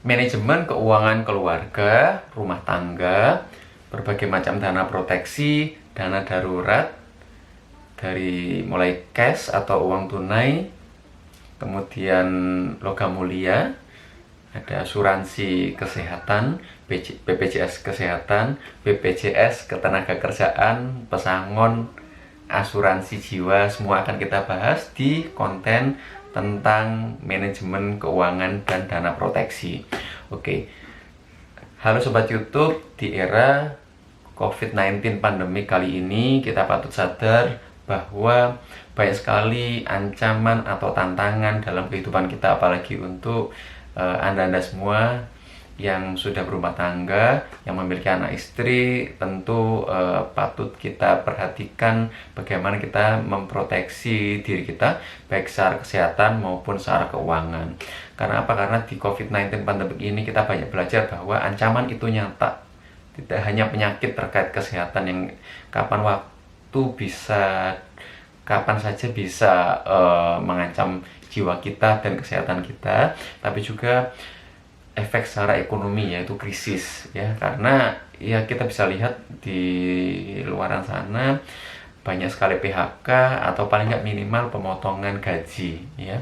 manajemen keuangan keluarga, rumah tangga, berbagai macam dana proteksi, dana darurat, dari mulai cash atau uang tunai, kemudian logam mulia, ada asuransi kesehatan, BPJS kesehatan, BPJS ketenagakerjaan, pesangon, asuransi jiwa, semua akan kita bahas di konten tentang manajemen keuangan dan dana proteksi. Oke. Halo Sobat YouTube, di era COVID-19 pandemi kali ini kita patut sadar bahwa banyak sekali ancaman atau tantangan dalam kehidupan kita, apalagi untuk Anda-Anda semua yang sudah berumah tangga, yang memiliki anak istri. Tentu patut kita perhatikan bagaimana kita memproteksi diri kita, baik secara kesehatan maupun secara keuangan. Karena apa? Karena di COVID-19 pandemi ini kita banyak belajar bahwa ancaman itu nyata. Tidak hanya penyakit terkait kesehatan yang kapan saja bisa mengancam jiwa kita dan kesehatan kita, tapi juga efek secara ekonomi, yaitu krisis ya. Karena ya kita bisa lihat di luaran sana banyak sekali PHK atau paling nggak minimal pemotongan gaji ya,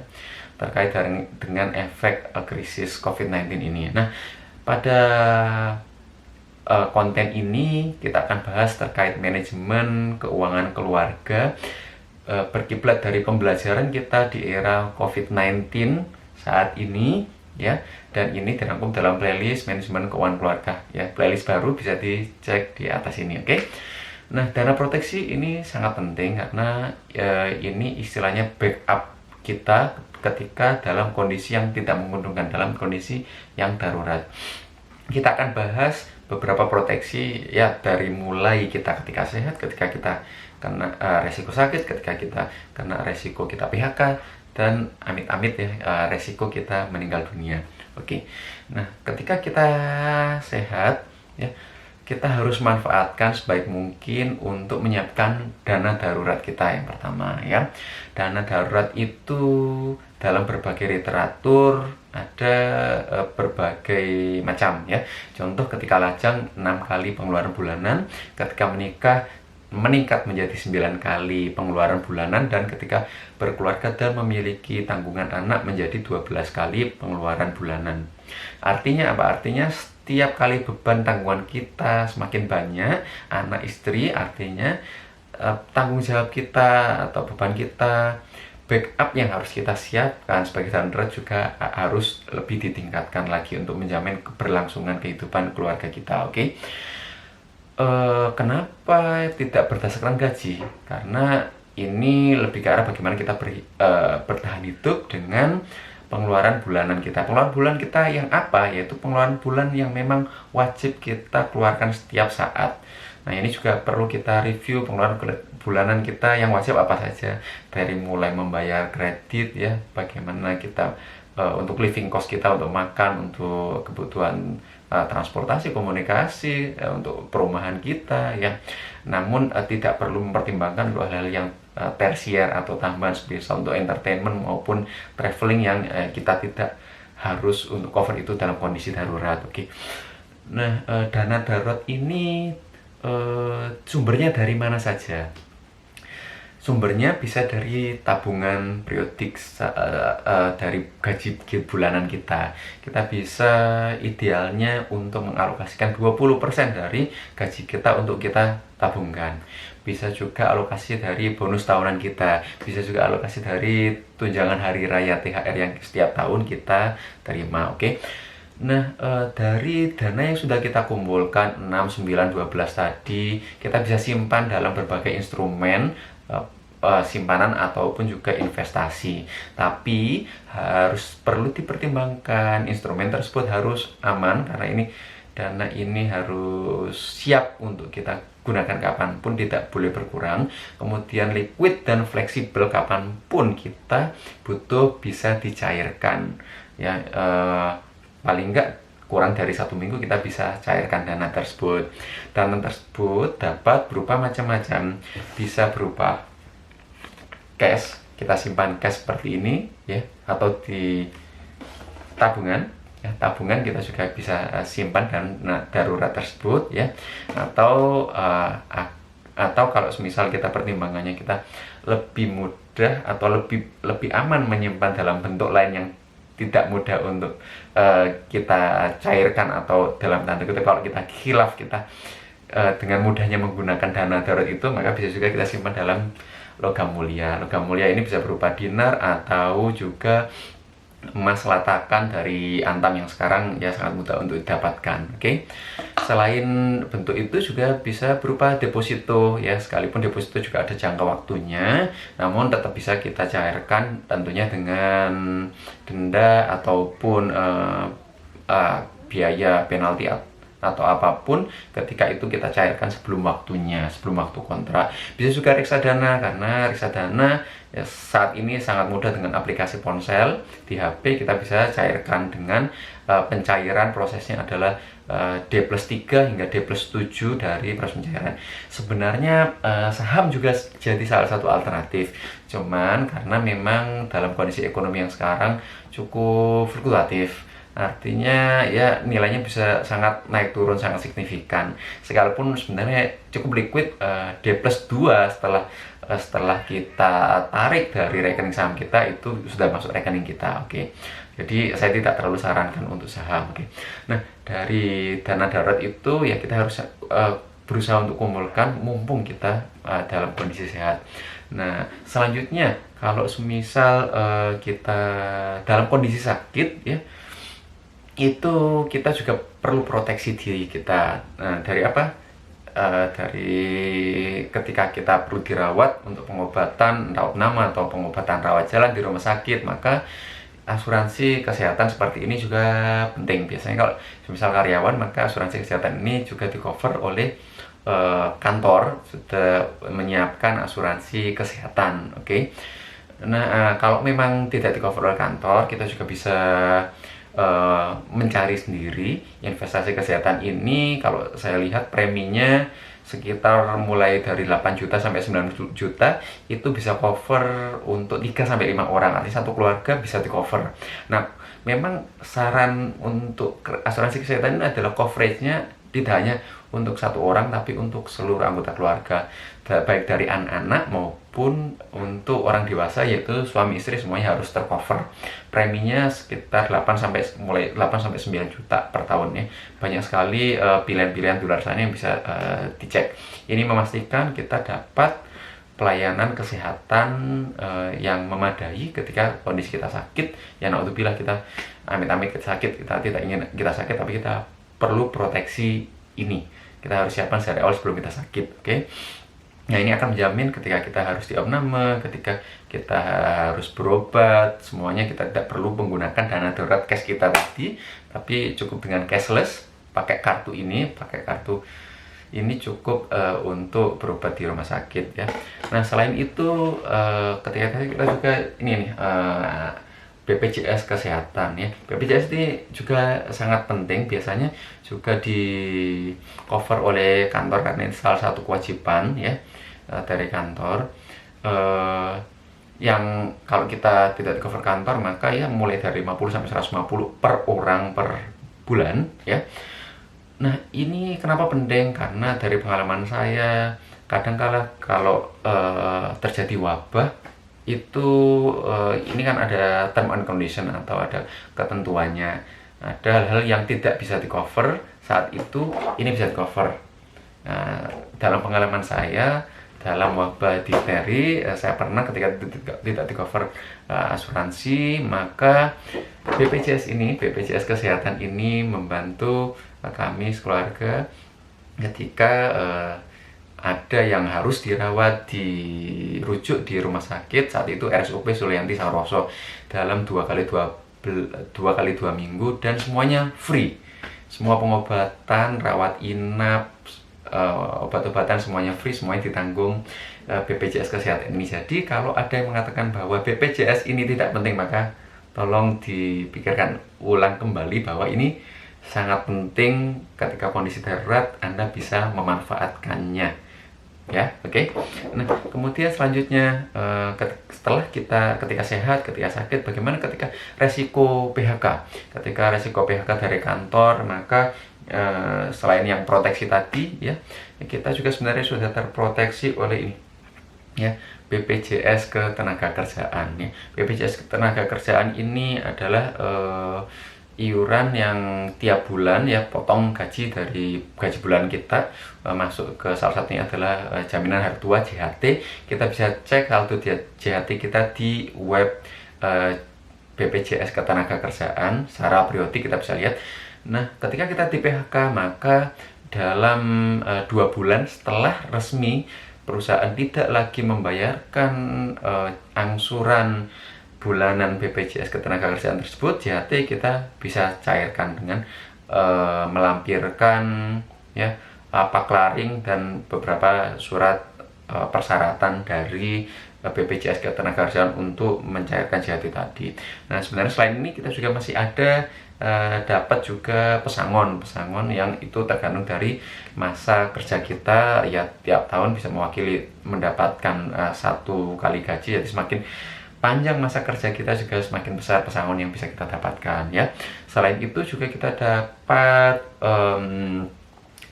terkait dengan efek krisis COVID-19 ini. Nah, pada konten ini kita akan bahas terkait manajemen keuangan keluarga, berkiblat dari pembelajaran kita di era COVID-19 saat ini ya, dan ini dirangkum dalam playlist manajemen keuangan keluarga ya. Playlist baru bisa dicek di atas ini, oke? Nah, dana proteksi ini sangat penting karena ini istilahnya backup kita ketika dalam kondisi yang tidak menguntungkan, dalam kondisi yang darurat. Kita akan bahas beberapa proteksi ya, dari mulai kita ketika sehat, ketika kita kena resiko sakit, ketika kita kena resiko kita PHK, dan amit-amit ya resiko kita meninggal dunia. Oke. Nah, ketika kita sehat ya, kita harus manfaatkan sebaik mungkin untuk menyiapkan dana darurat kita yang pertama ya. Dana darurat itu dalam berbagai literatur ada berbagai macam ya. Contoh, ketika lajang 6 kali pengeluaran bulanan, ketika menikah meningkat menjadi 9 kali pengeluaran bulanan, dan ketika berkeluarga dan memiliki tanggungan anak menjadi 12 kali pengeluaran bulanan. Artinya apa? Artinya setiap kali beban tanggungan kita semakin banyak, anak istri, artinya tanggung jawab kita atau beban kita, backup yang harus kita siapkan sebagai darurat juga harus lebih ditingkatkan lagi untuk menjamin keberlangsungan kehidupan keluarga kita. Oke? Kenapa tidak berdasarkan gaji? Karena ini lebih ke arah bagaimana kita bertahan hidup dengan pengeluaran bulanan kita. Pengeluaran bulan kita yang apa? Yaitu pengeluaran bulan yang memang wajib kita keluarkan setiap saat. Nah, ini juga perlu kita review pengeluaran bulanan kita yang wajib apa saja. Dari mulai membayar kredit ya, bagaimana kita untuk living cost kita, untuk makan, untuk kebutuhan transportasi, komunikasi, untuk perumahan kita ya. Namun tidak perlu mempertimbangkan hal-hal yang tersier atau tambahan, seperti untuk entertainment maupun traveling yang kita tidak harus untuk cover itu dalam kondisi darurat. Oke. Nah, dana darurat ini sumbernya dari mana saja? Sumbernya bisa dari tabungan periodik, dari gaji bulanan kita. Kita bisa idealnya untuk mengalokasikan 20% dari gaji kita untuk kita tabungkan. Bisa juga alokasi dari bonus tahunan kita. Bisa juga alokasi dari tunjangan hari raya THR yang setiap tahun kita terima. Oke. Nah, dari dana yang sudah kita kumpulkan 6, 9, 12 tadi, kita bisa simpan dalam berbagai instrumen simpanan ataupun juga investasi. Tapi perlu dipertimbangkan instrumen tersebut harus aman, karena dana ini harus siap untuk kita gunakan kapanpun, tidak boleh berkurang. Kemudian liquid dan fleksibel, kapanpun kita butuh bisa dicairkan ya. Paling enggak kurang dari 1 minggu kita bisa cairkan dana tersebut. Dana tersebut dapat berupa macam-macam. Bisa berupa cash, kita simpan cash seperti ini ya, atau di tabungan ya, tabungan kita juga bisa simpan dana darurat tersebut ya, atau kalau semisal kita pertimbangannya kita lebih mudah atau lebih aman menyimpan dalam bentuk lain yang tidak mudah untuk kita cairkan, atau dalam tanda kutip kalau kita khilaf, kita dengan mudahnya menggunakan dana darurat itu, maka bisa juga kita simpan dalam logam mulia. Logam mulia ini bisa berupa dinar atau juga emas latakan dari Antam yang sekarang ya sangat mudah untuk didapatkan. Oke. Selain bentuk itu juga bisa berupa deposito ya, sekalipun deposito juga ada jangka waktunya, namun tetap bisa kita cairkan tentunya dengan denda ataupun biaya penalti atau apapun ketika itu kita cairkan sebelum waktunya, sebelum waktu kontrak. Bisa juga reksadana, karena reksadana ya, saat ini sangat mudah dengan aplikasi ponsel di HP kita bisa cairkan dengan pencairan prosesnya adalah D+3 hingga D+7 dari proses pencairan. Sebenarnya saham juga jadi salah satu alternatif, cuman karena memang dalam kondisi ekonomi yang sekarang cukup fluktuatif, artinya ya nilainya bisa sangat naik turun sangat signifikan. Sekalipun sebenarnya cukup liquid, D+2 setelah kita tarik dari rekening saham kita itu sudah masuk rekening kita. Oke. Jadi saya tidak terlalu sarankan untuk saham. Oke. Nah, dari dana darurat itu ya kita harus berusaha untuk kumpulkan mumpung kita dalam kondisi sehat. Nah, selanjutnya kalau semisal kita dalam kondisi sakit ya, itu kita juga perlu proteksi diri kita. Nah, dari apa? Dari ketika kita perlu dirawat untuk pengobatan rawat nama atau pengobatan rawat jalan di rumah sakit, maka asuransi kesehatan seperti ini juga penting. Biasanya kalau misal karyawan, maka asuransi kesehatan ini juga di cover oleh kantor, sudah menyiapkan asuransi kesehatan. Oke. Nah, kalau memang tidak di cover oleh kantor, kita juga bisa mencari sendiri. Investasi kesehatan ini kalau saya lihat preminya sekitar mulai dari 8 juta sampai 9 juta itu bisa cover untuk 3 sampai 5 orang, artinya satu keluarga bisa di cover. Nah, memang saran untuk asuransi kesehatan ini adalah coveragenya tidak hanya untuk satu orang tapi untuk seluruh anggota keluarga, baik dari anak-anak maupun untuk orang dewasa, yaitu suami istri semuanya harus tercover. Preminya sekitar 8 sampai 9 juta per tahun ya. Banyak sekali pilihan-pilihan di luar sana yang bisa dicek. Ini memastikan kita dapat pelayanan kesehatan yang memadai ketika kondisi kita sakit. Ya naudzubillah, kita amit-amit kita sakit, kita tidak ingin kita sakit, tapi kita perlu proteksi ini. Kita harus siapkan dari awal sebelum kita sakit. Oke. Nah, ini akan menjamin ketika kita harus diopname, ketika kita harus berobat, semuanya kita tidak perlu menggunakan dana darurat cash kita tadi, tapi cukup dengan cashless, pakai kartu ini cukup untuk berobat di rumah sakit ya. Nah, selain itu ketika kita juga ini nih BPJS kesehatan ya. BPJS ini juga sangat penting, biasanya juga di cover oleh kantor karena ini salah satu kewajiban ya dari kantor. Yang kalau kita tidak di cover kantor, maka ya mulai dari 50 sampai 150 per orang per bulan ya. Nah, ini kenapa penting? Karena dari pengalaman saya, kadang-kala kalau terjadi wabah itu ini kan ada term and condition atau ada ketentuannya, ada hal-hal yang tidak bisa di cover saat itu, ini bisa di cover. Nah, dalam pengalaman saya dalam wabah difteri, saya pernah ketika tidak di cover asuransi, maka BPJS kesehatan ini membantu kami sekeluarga ketika ada yang harus dirujuk di rumah sakit. Saat itu RSUP Sulianti Saroso dalam 2 kali 2 minggu, dan semuanya free. Semua pengobatan, rawat inap, obat-obatan semuanya free, semuanya ditanggung BPJS kesehatan ini. Jadi kalau ada yang mengatakan bahwa BPJS ini tidak penting, maka tolong dipikirkan ulang kembali bahwa ini sangat penting. Ketika kondisi darurat Anda bisa memanfaatkannya. ya. Oke. Nah, kemudian selanjutnya setelah kita ketika sehat, ketika sakit, bagaimana ketika resiko PHK? Ketika resiko PHK dari kantor, maka selain yang proteksi tadi ya, kita juga sebenarnya sudah terproteksi oleh ini ya, BPJS Ketenagakerjaan ya. BPJS Ketenagakerjaan ini adalah iuran yang tiap bulan ya, potong gaji dari gaji bulan kita, masuk ke salah satunya adalah jaminan hari tua JHT. Kita bisa cek saldo JHT kita di web BPJS Ketenagakerjaan secara periodik, kita bisa lihat. Nah, ketika kita di PHK, maka dalam 2 bulan setelah resmi perusahaan tidak lagi membayarkan angsuran bulanan BPJS Ketenagakerjaan tersebut, JHT kita bisa cairkan dengan melampirkan ya paklaring dan beberapa surat persyaratan dari BPJS Ketenagakerjaan untuk mencairkan JHT tadi. Nah, sebenarnya selain ini kita juga masih ada dapat juga pesangon yang itu tergantung dari masa kerja kita ya, tiap tahun bisa mewakili mendapatkan 1 kali gaji. Jadi semakin panjang masa kerja kita juga semakin besar pesangon yang bisa kita dapatkan ya. Selain itu juga kita dapat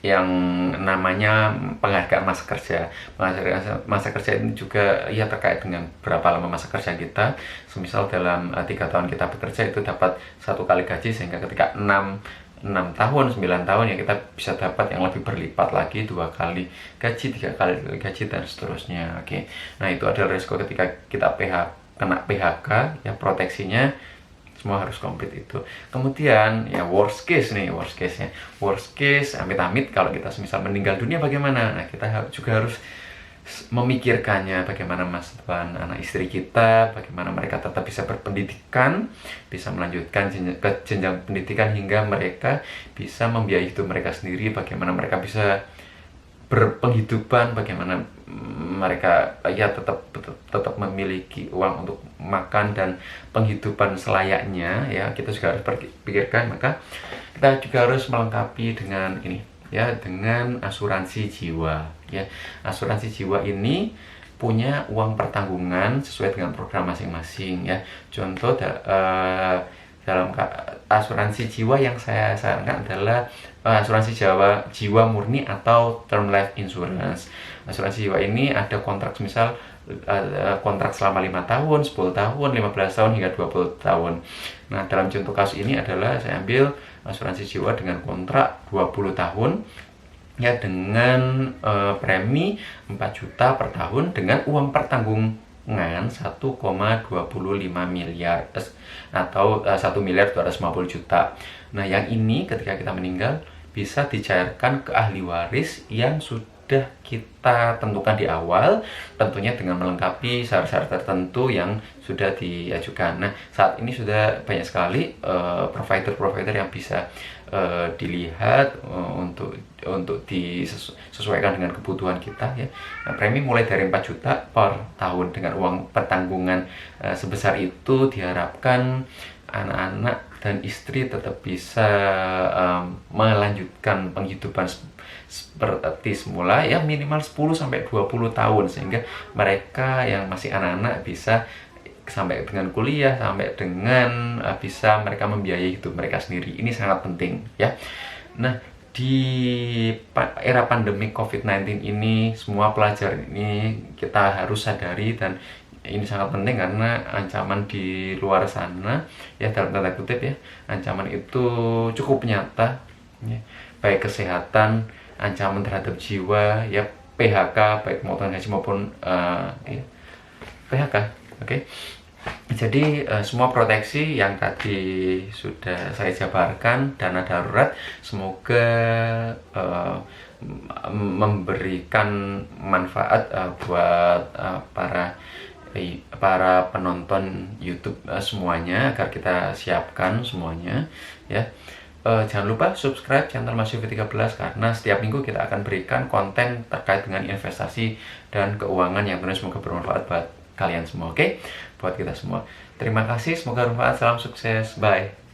yang namanya penghargaan masa kerja. Penghargaan masa kerja ini juga ya terkait dengan berapa lama masa kerja kita. Semisal dalam 3 tahun kita bekerja itu dapat 1 kali gaji, sehingga ketika 6 tahun, 9 tahun ya kita bisa dapat yang lebih berlipat lagi, 2 kali gaji, 3 kali gaji dan seterusnya. Oke. Nah, itu adalah risiko ketika kita kena PHK ya, proteksinya semua harus komplit itu. Kemudian ya worst case ya. Worst case amit-amit kalau kita semisal meninggal dunia bagaimana? Nah, kita juga harus memikirkannya, bagaimana masa depan anak istri kita, bagaimana mereka tetap bisa berpendidikan, bisa melanjutkan ke jenjang pendidikan hingga mereka bisa membiayai hidup mereka sendiri, bagaimana mereka bisa berpenghidupan, bagaimana mereka ya tetap memiliki uang untuk makan dan penghidupan selayaknya ya. Kita juga harus pikirkan, maka kita juga harus melengkapi dengan ini ya, dengan asuransi jiwa ya. Asuransi jiwa ini punya uang pertanggungan sesuai dengan program masing-masing ya. Contoh dalam asuransi jiwa yang saya sarankan adalah asuransi jiwa murni atau term life insurance. Asuransi jiwa ini ada kontrak, misal kontrak selama 5 tahun, 10 tahun, 15 tahun hingga 20 tahun. Nah, dalam contoh kasus ini adalah saya ambil asuransi jiwa dengan kontrak 20 tahun ya, dengan premi 4 juta per tahun dengan uang pertanggungan 1,25 miliar atau 1.250 juta. Nah, yang ini ketika kita meninggal bisa dicairkan ke ahli waris yang sudah kita tentukan di awal, tentunya dengan melengkapi syarat-syarat tertentu yang sudah diajukan. Nah, saat ini sudah banyak sekali provider-provider yang bisa dilihat untuk disesuaikan dengan kebutuhan kita ya. Nah, premi mulai dari 4 juta per tahun dengan uang pertanggungan sebesar itu diharapkan anak-anak dan istri tetap bisa melanjutkan penghidupan seperti semula ya, minimal 10-20 tahun, sehingga mereka yang masih anak-anak bisa sampai dengan kuliah, sampai dengan bisa mereka membiayai hidup mereka sendiri. Ini sangat penting ya. Nah, di era pandemi COVID-19 ini, semua pelajar ini kita harus sadari, dan ini sangat penting karena ancaman di luar sana ya, dalam tanda kutip ya, ancaman itu cukup nyata ya, baik kesehatan, ancaman terhadap jiwa ya, PHK baik pemotongan gaji maupun ya, PHK. Oke. Jadi semua proteksi yang tadi sudah saya jabarkan, dana darurat, semoga memberikan manfaat buat para penonton YouTube semuanya, agar kita siapkan semuanya ya. Jangan lupa subscribe channel Mas Yofi 13, karena setiap minggu kita akan berikan konten terkait dengan investasi dan keuangan yang tentunya semoga bermanfaat buat kalian semua. Oke, buat kita semua. Terima kasih, semoga bermanfaat. Salam sukses, bye.